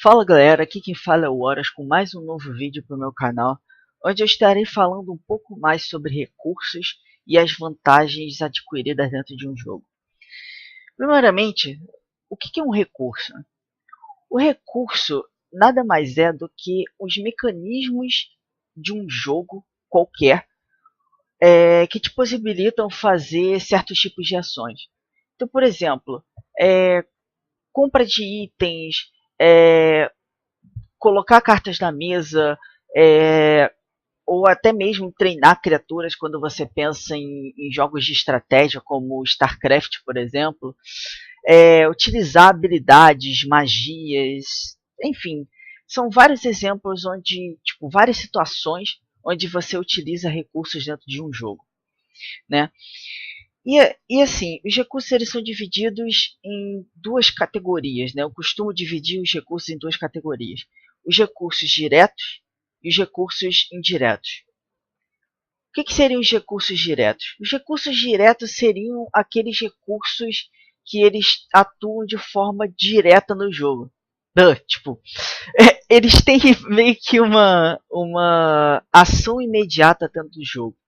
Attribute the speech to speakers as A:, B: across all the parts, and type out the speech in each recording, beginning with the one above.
A: Fala galera, aqui quem fala é o Horas com mais um novo vídeo para o meu canal, onde eu estarei falando um pouco mais sobre recursos e as vantagens adquiridas dentro de um jogo. Primeiramente, o que é um recurso? O recurso nada mais é do que os mecanismos de um jogo qualquer que te possibilitam fazer certos tipos de ações. Então, por exemplo, compra de itens, é, colocar cartas na mesa, é, ou até mesmo treinar criaturas quando você pensa em jogos de estratégia como StarCraft, por exemplo, utilizar habilidades, magias, enfim, são vários exemplos onde, tipo, várias situações onde você utiliza recursos dentro de um jogo, né? E assim, os recursos eles são divididos em duas categorias, né? Eu costumo dividir os recursos em duas categorias: os recursos diretos e os recursos indiretos. O que seriam os recursos diretos? Os recursos diretos seriam aqueles recursos que eles atuam de forma direta no jogo. Tipo, eles têm meio que uma ação imediata dentro do jogo.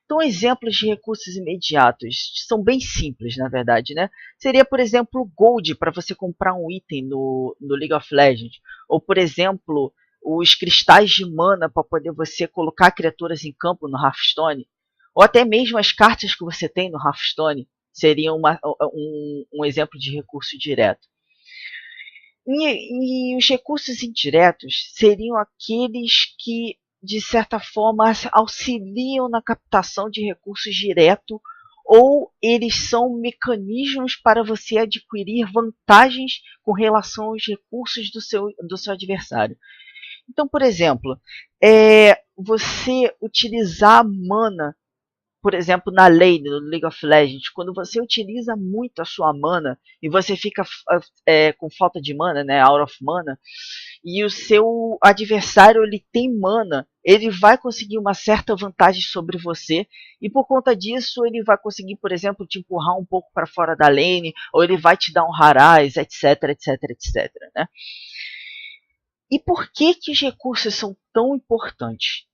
A: Então, exemplos de recursos imediatos são bem simples, na verdade, né? Seria, por exemplo, o Gold para você comprar um item no League of Legends. Ou, por exemplo, os cristais de mana para poder você colocar criaturas em campo no Hearthstone. Ou até mesmo as cartas que você tem no Hearthstone seriam um exemplo de recurso direto. E os recursos indiretos seriam aqueles que, de certa forma, auxiliam na captação de recursos direto, ou eles são mecanismos para você adquirir vantagens com relação aos recursos do seu adversário. Então, por exemplo, você utilizar mana, por exemplo, na lane, no League of Legends, quando você utiliza muito a sua mana e você fica com falta de mana, né, out of mana, e o seu adversário ele tem mana, ele vai conseguir uma certa vantagem sobre você, e por conta disso ele vai conseguir, por exemplo, te empurrar um pouco para fora da lane, ou ele vai te dar um haraz, etc, etc, etc, né? E por que os recursos são tão importantes?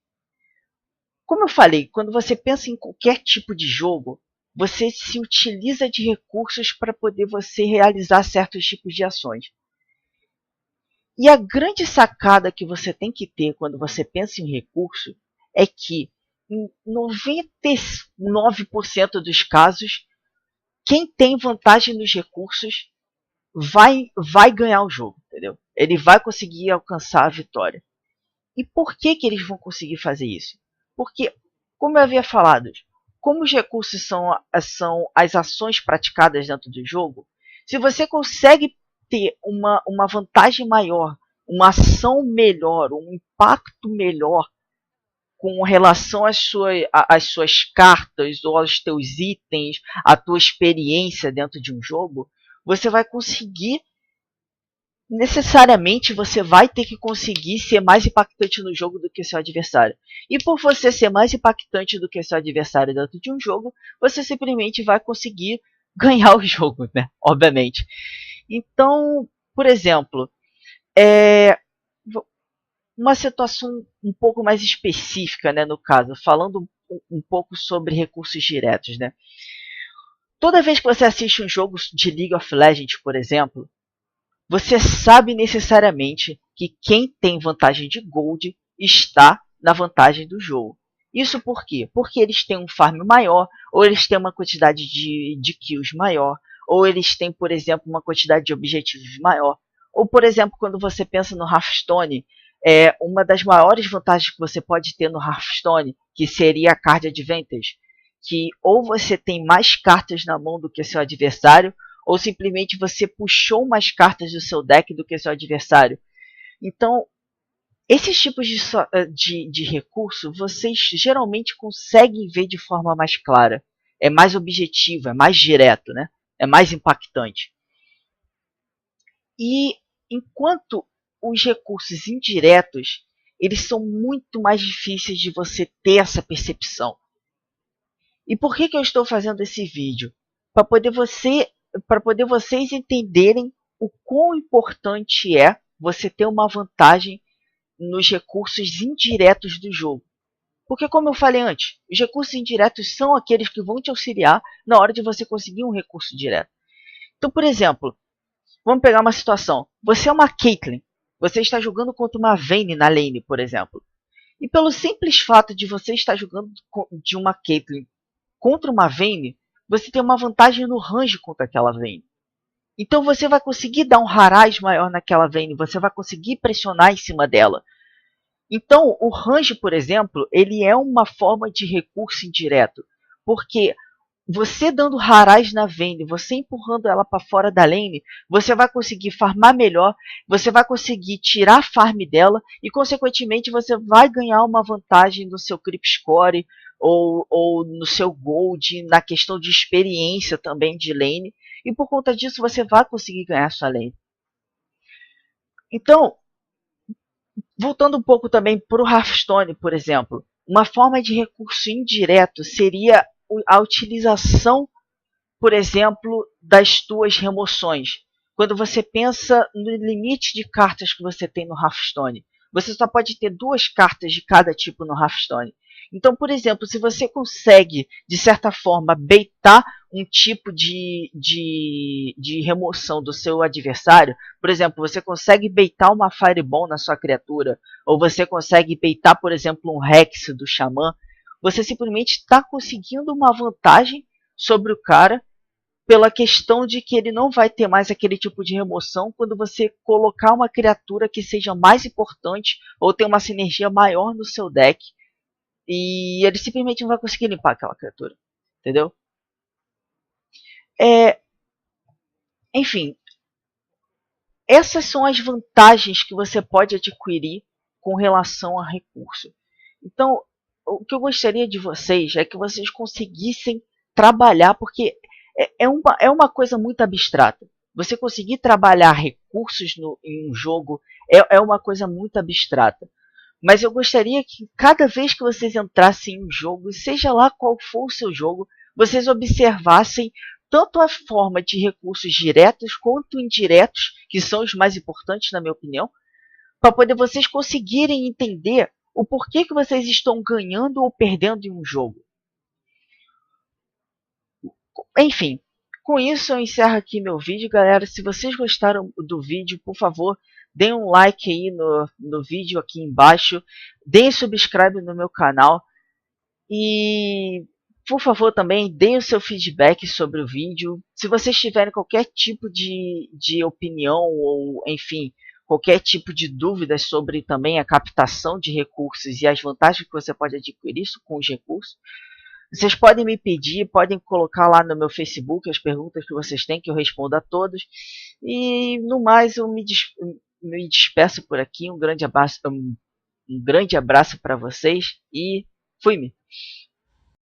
A: Como eu falei, quando você pensa em qualquer tipo de jogo, você se utiliza de recursos para poder você realizar certos tipos de ações. E a grande sacada que você tem que ter quando você pensa em recurso é que, em 99% dos casos, quem tem vantagem nos recursos vai ganhar o jogo, entendeu? Ele vai conseguir alcançar a vitória. E por que eles vão conseguir fazer isso? Porque, como eu havia falado, como os recursos são as ações praticadas dentro do jogo, se você consegue ter uma vantagem maior, uma ação melhor, um impacto melhor com relação às suas cartas ou aos teus itens, à tua experiência dentro de um jogo, você vai conseguir necessariamente você vai ter que conseguir ser mais impactante no jogo do que seu adversário. E por você ser mais impactante do que seu adversário dentro de um jogo, você simplesmente vai conseguir ganhar o jogo, né? Obviamente. Então, por exemplo, uma situação um pouco mais específica, né, no caso, falando um pouco sobre recursos diretos, né? Toda vez que você assiste um jogo de League of Legends, por exemplo, você sabe necessariamente que quem tem vantagem de gold está na vantagem do jogo. Isso por quê? Porque eles têm um farm maior, ou eles têm uma quantidade de kills maior, ou eles têm, por exemplo, uma quantidade de objetivos maior. Ou, por exemplo, quando você pensa no Hearthstone, uma das maiores vantagens que você pode ter no Hearthstone, que seria a Card Advantage, que ou você tem mais cartas na mão do que seu adversário, ou simplesmente você puxou mais cartas do seu deck do que seu adversário. Então, esses tipos de recurso, vocês geralmente conseguem ver de forma mais clara. É mais objetivo, é mais direto, né? É mais impactante. E enquanto os recursos indiretos, eles são muito mais difíceis de você ter essa percepção. E por que eu estou fazendo esse vídeo? Para poder vocês entenderem o quão importante é você ter uma vantagem nos recursos indiretos do jogo. Porque, como eu falei antes, os recursos indiretos são aqueles que vão te auxiliar na hora de você conseguir um recurso direto. Então, por exemplo, vamos pegar uma situação. Você é uma Caitlyn. Você está jogando contra uma Vayne na lane, por exemplo. E pelo simples fato de você estar jogando de uma Caitlyn contra uma Vayne, você tem uma vantagem no range contra aquela Vayne. Então você vai conseguir dar um haraz maior naquela Vayne, você vai conseguir pressionar em cima dela. Então o range, por exemplo, ele é uma forma de recurso indireto, porque você dando haraz na Vayne, você empurrando ela para fora da lane, você vai conseguir farmar melhor, você vai conseguir tirar a farm dela e, consequentemente, você vai ganhar uma vantagem no seu creep score ou no seu gold, na questão de experiência também de lane, e por conta disso você vai conseguir ganhar sua lane. Então, voltando um pouco também para o Hearthstone, por exemplo, uma forma de recurso indireto seria a utilização, por exemplo, das tuas remoções. Quando você pensa no limite de cartas que você tem no Hearthstone, você só pode ter 2 cartas de cada tipo no Hearthstone. Então, por exemplo, se você consegue, de certa forma, baitar um tipo de remoção do seu adversário, por exemplo, você consegue baitar uma Fireball na sua criatura, ou você consegue baitar, por exemplo, um Hex do Xamã, você simplesmente está conseguindo uma vantagem sobre o cara pela questão de que ele não vai ter mais aquele tipo de remoção quando você colocar uma criatura que seja mais importante ou ter uma sinergia maior no seu deck, e ele simplesmente não vai conseguir limpar aquela criatura, entendeu? Enfim, essas são as vantagens que você pode adquirir com relação a recurso. Então, o que eu gostaria de vocês é que vocês conseguissem trabalhar, porque é uma coisa muito abstrata. Você conseguir trabalhar recursos em um jogo é uma coisa muito abstrata. Mas eu gostaria que cada vez que vocês entrassem em um jogo, seja lá qual for o seu jogo, vocês observassem tanto a forma de recursos diretos quanto indiretos, que são os mais importantes, na minha opinião, para poder vocês conseguirem entender o porquê que vocês estão ganhando ou perdendo em um jogo. Enfim, com isso eu encerro aqui meu vídeo, galera. Se vocês gostaram do vídeo, por favor, deem um like aí no vídeo aqui embaixo. Deem subscribe no meu canal. E, por favor, também deem o seu feedback sobre o vídeo. Se vocês tiverem qualquer tipo de opinião ou, enfim, qualquer tipo de dúvidas sobre também a captação de recursos e as vantagens que você pode adquirir com os recursos, vocês podem me pedir, podem colocar lá no meu Facebook as perguntas que vocês têm, que eu respondo a todos. E, no mais, eu me despeço por aqui. Um grande abraço para vocês e fui-me!